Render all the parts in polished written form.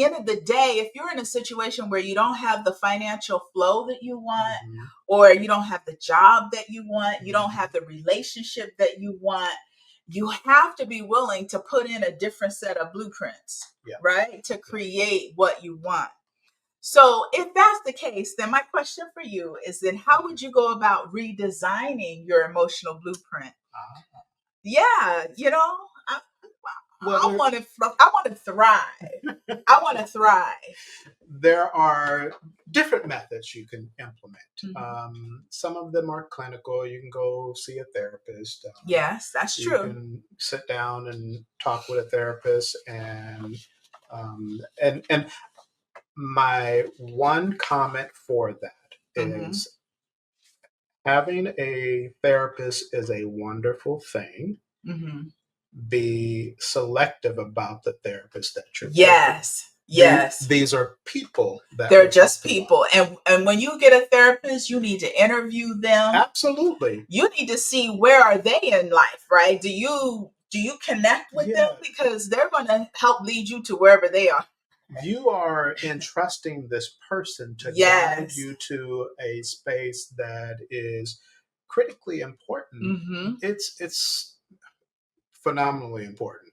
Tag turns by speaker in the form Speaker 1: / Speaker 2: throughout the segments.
Speaker 1: the end of the day, if you're in a situation where you don't have the financial flow that you want, or you don't have the job that you want, you don't have the relationship that you want, you have to be willing to put in a different set of blueprints, right? To create what you want. So if that's the case, then my question for you is then how would you go about redesigning your emotional blueprint? Yeah, I want to thrive. I want to thrive.
Speaker 2: There are different methods you can implement. Some of them are clinical. You can go see a therapist.
Speaker 1: Yes, that's true.
Speaker 2: You can sit down and talk with a therapist, and my one comment for that is having a therapist is a wonderful thing. Be selective about the therapist that you're
Speaker 1: Yes.
Speaker 2: Picking.
Speaker 1: Yes.
Speaker 2: These are people that
Speaker 1: they're just people. And when you get a therapist, you need to interview them.
Speaker 2: Absolutely.
Speaker 1: You need to see where are they in life, right? Do you connect with them? Because they're going to help lead you to wherever they are.
Speaker 2: You are entrusting this person to guide you to a space that is critically important. It's phenomenally important.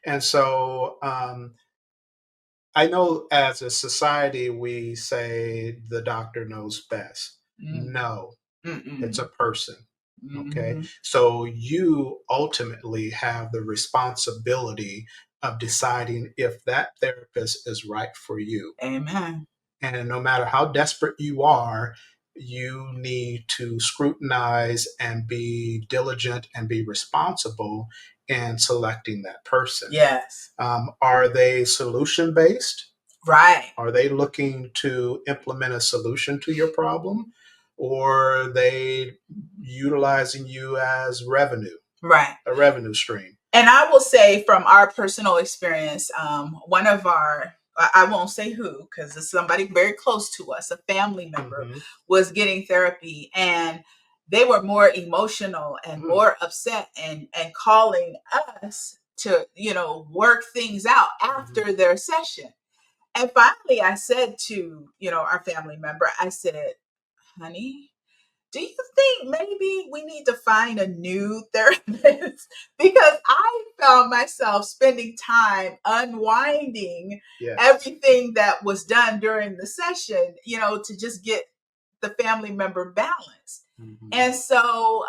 Speaker 2: And so I know as a society, we say the doctor knows best. No, it's a person. Okay. So you ultimately have the responsibility of deciding if that therapist is right for you.
Speaker 1: Amen.
Speaker 2: And no matter how desperate you are, you need to scrutinize and be diligent and be responsible in selecting that person.
Speaker 1: Yes.
Speaker 2: Are they solution based?
Speaker 1: Right.
Speaker 2: Are they looking to implement a solution to your problem? Or are they utilizing you as revenue?
Speaker 1: Right.
Speaker 2: A revenue stream.
Speaker 1: And I will say from our personal experience, one of our, I won't say who, because it's somebody very close to us, a family member was getting therapy, and they were more emotional and more upset and calling us to, work things out after their session. And finally I said to, our family member, I said, honey, do you think maybe we need to find a new therapist? Because I found myself spending time unwinding everything that was done during the session, to just get the family member balanced. And so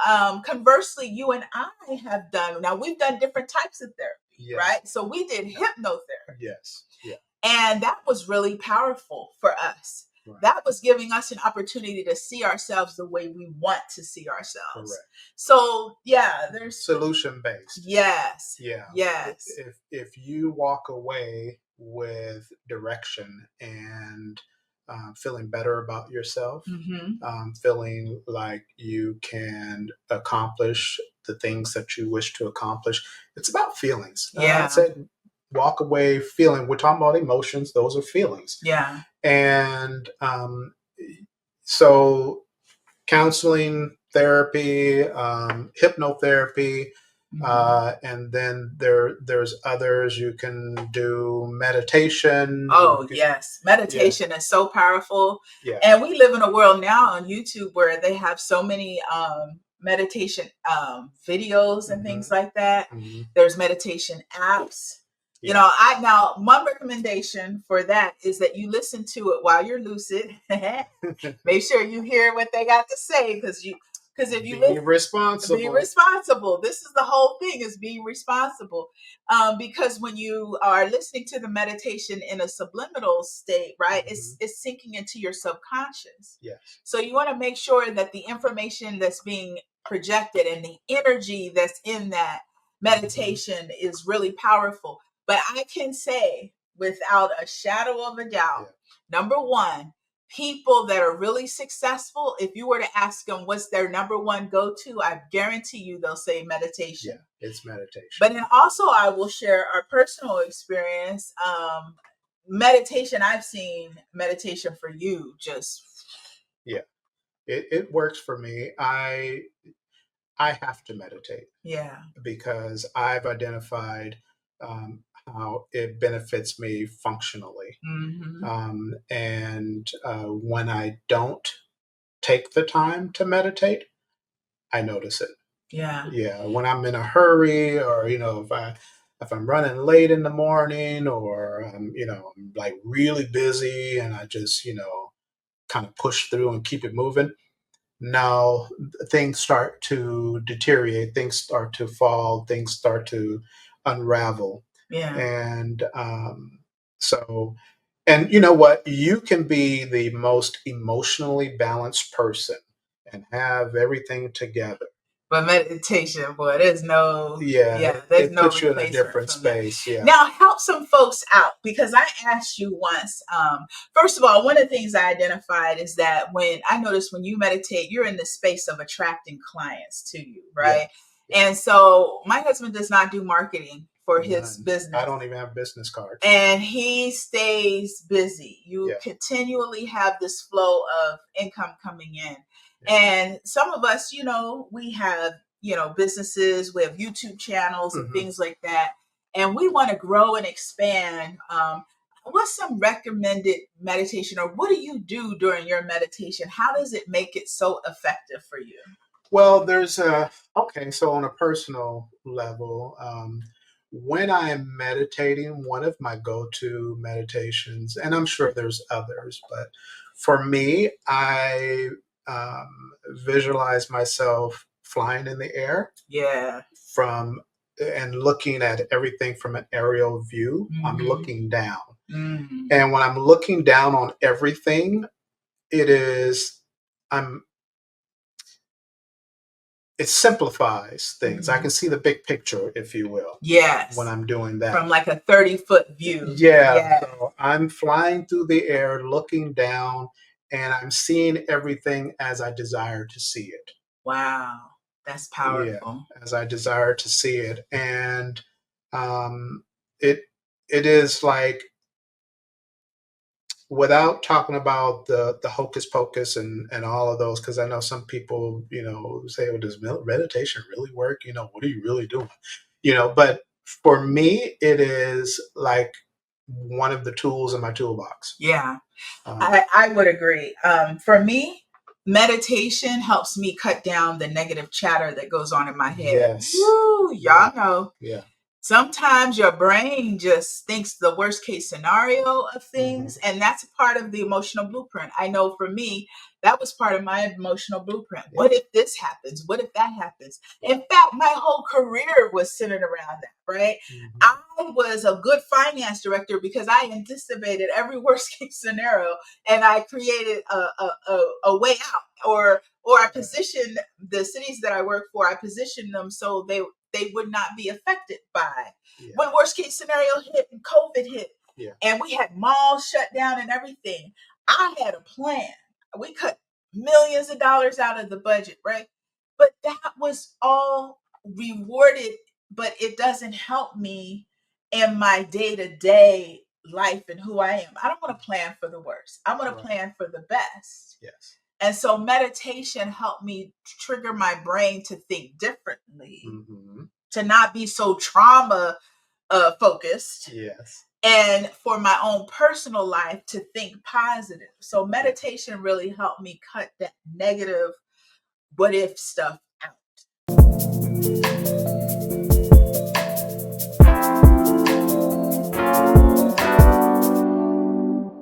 Speaker 1: conversely, you and I have done, now we've done different types of therapy, right? So we did hypnotherapy.
Speaker 2: Yes. Yeah.
Speaker 1: And that was really powerful for us. Right. That was giving us an opportunity to see ourselves the way we want to see ourselves. Correct. So there's
Speaker 2: solution based.
Speaker 1: Yes.
Speaker 2: Yeah.
Speaker 1: Yes.
Speaker 2: If you walk away with direction and feeling better about yourself, feeling like you can accomplish the things that you wish to accomplish, it's about feelings. I said walk away feeling. We're talking about emotions; those are feelings.
Speaker 1: Yeah.
Speaker 2: And so counseling, therapy, hypnotherapy, and then there's others. You can do meditation.
Speaker 1: Oh, yes. Meditation is so powerful. Yeah. And we live in a world now on YouTube where they have so many meditation videos and things like that. There's meditation apps. Yeah. Now one recommendation for that is that you listen to it while you're lucid. Make sure you hear what they got to say, because if you
Speaker 2: be responsible.
Speaker 1: Be responsible. This is the whole thing, is being responsible. Because when you are listening to the meditation in a subliminal state, right, it's sinking into your subconscious.
Speaker 2: Yes.
Speaker 1: So you want to make sure that the information that's being projected and the energy that's in that meditation is really powerful. But I can say without a shadow of a doubt, number one, people that are really successful, if you were to ask them what's their number one go-to, I guarantee you they'll say meditation.
Speaker 2: Yeah, it's meditation.
Speaker 1: But then also I will share our personal experience. Meditation, I've seen meditation for you just.
Speaker 2: Yeah, it works for me. I have to meditate.
Speaker 1: Yeah.
Speaker 2: Because I've identified how it benefits me functionally. And when I don't take the time to meditate, I notice it. Yeah. When I'm in a hurry, or if I'm running late in the morning, or I'm like really busy, and I just kind of push through and keep it moving. Now things start to deteriorate, things start to fall, things start to unravel. And so, and you know what? You can be the most emotionally balanced person and have everything together.
Speaker 1: But meditation, boy, there's no, there's
Speaker 2: it
Speaker 1: no
Speaker 2: puts you in a
Speaker 1: replacement
Speaker 2: different
Speaker 1: from that.
Speaker 2: space. Yeah.
Speaker 1: Now, help some folks out, because I asked you once. First of all, one of the things I identified is that when I noticed when you meditate, you're in the space of attracting clients to you, right? And so my husband does not do marketing for his business.
Speaker 2: I don't even have business cards.
Speaker 1: And he stays busy. You continually have this flow of income coming in. And some of us, we have, businesses, we have YouTube channels and things like that. And we want to grow and expand. What's some recommended meditation, or what do you do during your meditation? How does it make it so effective for you?
Speaker 2: Well, so on a personal level, when I'm meditating, one of my go-to meditations, and I'm sure there's others, but for me, I visualize myself flying in the air. And looking at everything from an aerial view. I'm looking down. And when I'm looking down on everything, it simplifies things. I can see the big picture, if you will. When I'm doing that.
Speaker 1: From like a 30-foot view.
Speaker 2: So I'm flying through the air, looking down, and I'm seeing everything as I desire to see it.
Speaker 1: Wow. That's powerful.
Speaker 2: As I desire to see it. And it is like, without talking about the hocus pocus and all of those, because I know some people, say, well, does meditation really work? What are you really doing? But for me, it is like one of the tools in my toolbox.
Speaker 1: I would agree. For me, meditation helps me cut down the negative chatter that goes on in my head. Woo, y'all know. Sometimes your brain just thinks the worst case scenario of things, and that's part of the emotional blueprint. I know for me, that was part of my emotional blueprint. What if this happens? What if that happens? In fact, my whole career was centered around that, right? I was a good finance director because I anticipated every worst case scenario, and I created a way out, or I positioned the cities that I work for, I positioned them so they would not be affected by when worst case scenario hit and COVID hit, and we had malls shut down and everything. I had a plan. We cut millions of dollars out of the budget, right? But that was all rewarded, but it doesn't help me in my day-to-day life and who I am. I don't want to plan for the worst. I want to plan for the best. And so meditation helped me trigger my brain to think differently, to not be so trauma focused. And for my own personal life to think positive. So meditation really helped me cut that negative what if stuff out.